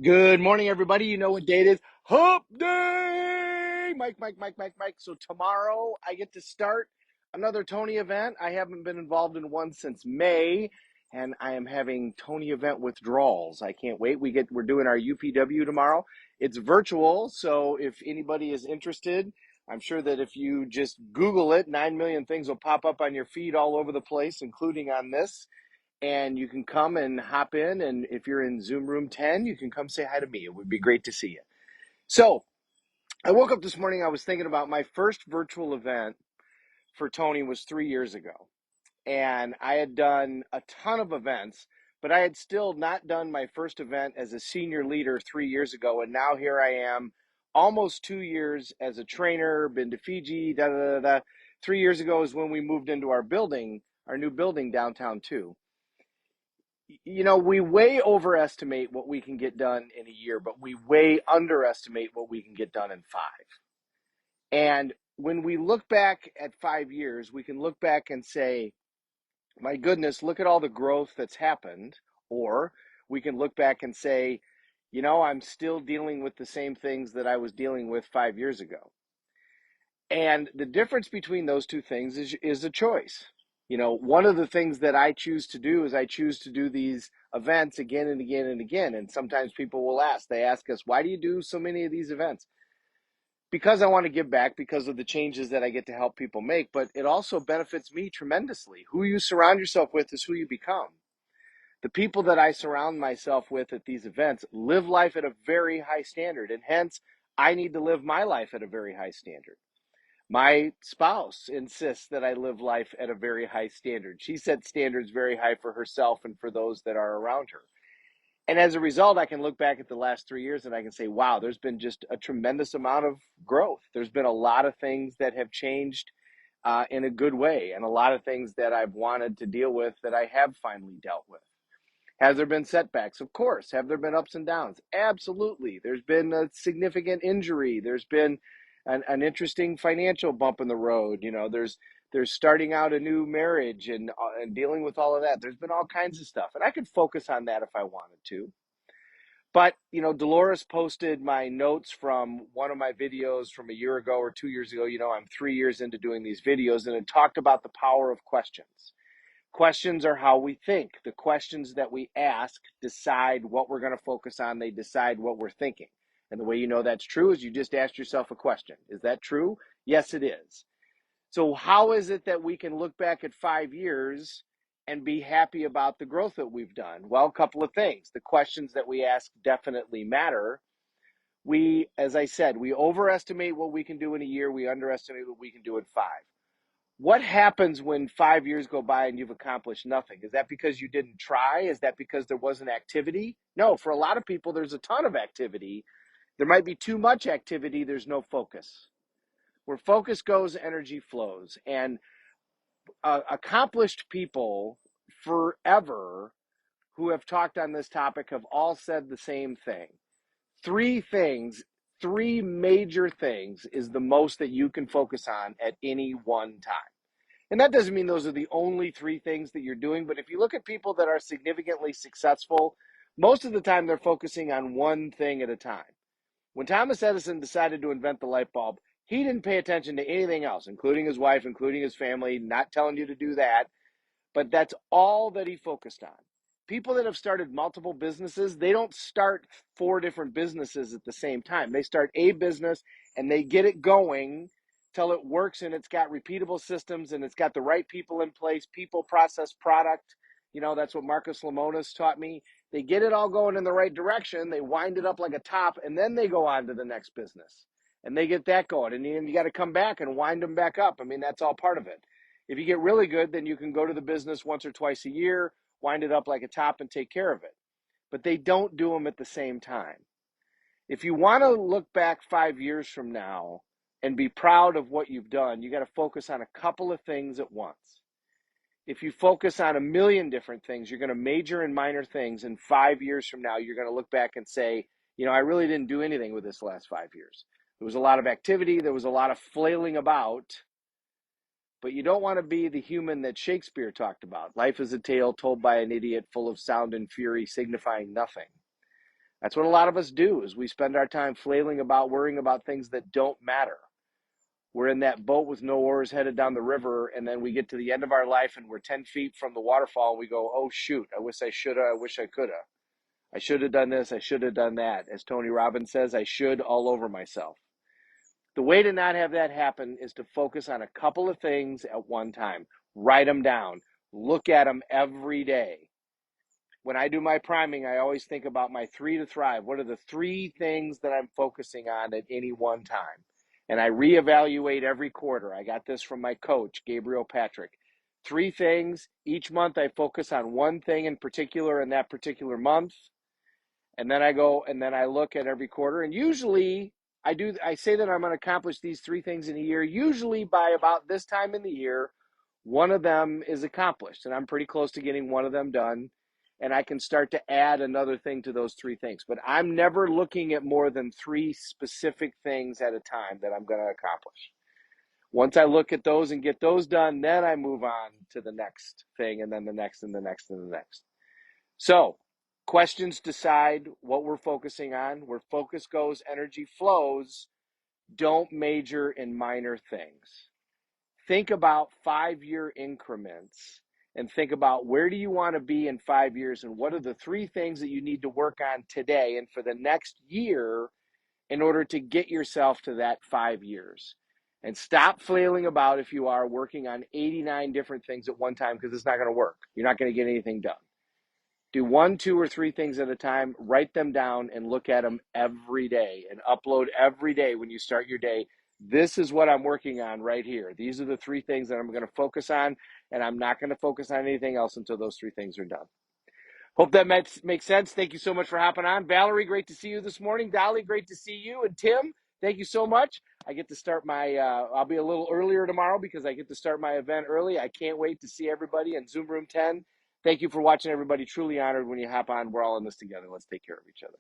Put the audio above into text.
Good morning, everybody. You know what day it is? Hump Day! Mike. So tomorrow I get to start another Tony event. I haven't been involved in one since May, and I am having Tony event withdrawals. I can't wait. We're doing our UPW tomorrow. It's virtual, so if anybody is interested, I'm sure that if you just Google it, 9 million things will pop up on your feed all over the place, including on this, and you can come and hop in. And if you're in Zoom room 10, you can come say hi to me. It would be great to see you. So I woke up this morning. I was thinking about my first virtual event for Tony was 3 years ago. And I had done a ton of events, but I had still not done my first event as a senior leader 3 years ago. And now here I am, almost 2 years as a trainer, been to Fiji, da da da da. 3 years ago is when we moved into our building, our new building downtown too. We way overestimate what we can get done in a year, but we way underestimate what we can get done in 5. And when we look back at 5 years, we can look back and say, my goodness, look at all the growth that's happened. Or we can look back and say, I'm still dealing with the same things that I was dealing with 5 years ago. And the difference between those two things is a choice. One of the things that I choose to do is I choose to do these events again and again and again. And sometimes people will they ask us, why do you do so many of these events? Because I want to give back, because of the changes that I get to help people make, but it also benefits me tremendously. Who you surround yourself with is who you become. The people that I surround myself with at these events live life at a very high standard, and hence I need to live my life at a very high standard. My spouse insists that I live life at a very high standard. She sets standards very high for herself and for those that are around her. And as a result, I can look back at the last 3 years and I can say, wow, there's been just a tremendous amount of growth. There's been a lot of things that have changed in a good way, and a lot of things that I've wanted to deal with that I have finally dealt with. Has there been setbacks? Of course. Have there been ups and downs? Absolutely. There's been a significant injury. There's been an interesting financial bump in the road. There's starting out a new marriage and dealing with all of that. There's been all kinds of stuff, and I could focus on that if I wanted to. But Dolores posted my notes from one of my videos from a year ago or 2 years ago. I'm 3 years into doing these videos, and it talked about the power of questions. Questions are how we think. The questions that we ask decide what we're going to focus on. They decide what we're thinking. And the way you know that's true is you just ask yourself a question. Is that true? Yes, it is. So how is it that we can look back at 5 years and be happy about the growth that we've done? Well, a couple of things. The questions that we ask definitely matter. As I said, we overestimate what we can do in a year. We underestimate what we can do in 5. What happens when 5 years go by and you've accomplished nothing? Is that because you didn't try? Is that because there wasn't activity? No, for a lot of people, there's a ton of activity. There might be too much activity. There's no focus. Where focus goes, energy flows. And accomplished people forever who have talked on this topic have all said the same thing. 3 things, 3 major things is the most that you can focus on at any one time. And that doesn't mean those are the only 3 things that you're doing, but if you look at people that are significantly successful, most of the time they're focusing on one thing at a time. When Thomas Edison decided to invent the light bulb, he didn't pay attention to anything else, including his wife, including his family, not telling you to do that, but that's all that he focused on. People that have started multiple businesses, they don't start 4 different businesses at the same time. They start a business and they get it going till it works, and it's got repeatable systems and it's got the right people in place, people, process, product. That's what Marcus Lemonis taught me. They get it all going in the right direction. They wind it up like a top, and then they go on to the next business and they get that going. And you got to come back and wind them back up. I mean, that's all part of it. If you get really good, then you can go to the business once or twice a year, wind it up like a top, and take care of it. But they don't do them at the same time. If you want to look back 5 years from now and be proud of what you've done, you got to focus on a couple of things at once. If you focus on a million different things, you're going to major in minor things, and 5 years from now, you're going to look back and say, I really didn't do anything with this last 5 years. There was a lot of activity. There was a lot of flailing about. But you don't want to be the human that Shakespeare talked about. Life is a tale told by an idiot, full of sound and fury, signifying nothing. That's what a lot of us do, is we spend our time flailing about, worrying about things that don't matter. We're in that boat with no oars headed down the river, and then we get to the end of our life and we're 10 feet from the waterfall and we go, oh, shoot, I wish I should have, I wish I could have. I should have done this, I should have done that. As Tony Robbins says, I should all over myself. The way to not have that happen is to focus on a couple of things at one time. Write them down. Look at them every day. When I do my priming, I always think about my 3 to thrive. What are the 3 things that I'm focusing on at any one time? And I reevaluate every quarter. I got this from my coach, Gabriel Patrick. 3 things. Each month I focus on one thing in particular in that particular month. And then I go and then I look at every quarter. And usually I say that I'm going to accomplish these 3 things in a year. Usually by about this time in the year, one of them is accomplished. And I'm pretty close to getting one of them done. And I can start to add another thing to those 3 things. But I'm never looking at more than 3 specific things at a time that I'm going to accomplish. Once I look at those and get those done, then I move on to the next thing, and then the next, and the next, and the next. So, questions decide what we're focusing on. Where focus goes, energy flows. Don't major in minor things. Think about 5-year increments and think about where do you want to be in 5 years and what are the 3 things that you need to work on today and for the next year in order to get yourself to that 5 years. And stop flailing about if you are working on 89 different things at one time, because it's not going to work. You're not going to get anything done. Do 1, 2, or 3 things at a time, write them down and look at them every day and upload every day when you start your day. This is what I'm working on right here. These are the 3 things that I'm going to focus on, and I'm not going to focus on anything else until those 3 things are done. Hope that makes sense. Thank you so much for hopping on. Valerie, great to see you this morning. Dolly, great to see you. And Tim, thank you so much. I get to start my, I'll be a little earlier tomorrow because I get to start my event early. I can't wait to see everybody in Zoom Room 10. Thank you for watching, everybody. Truly honored when you hop on. We're all in this together. Let's take care of each other.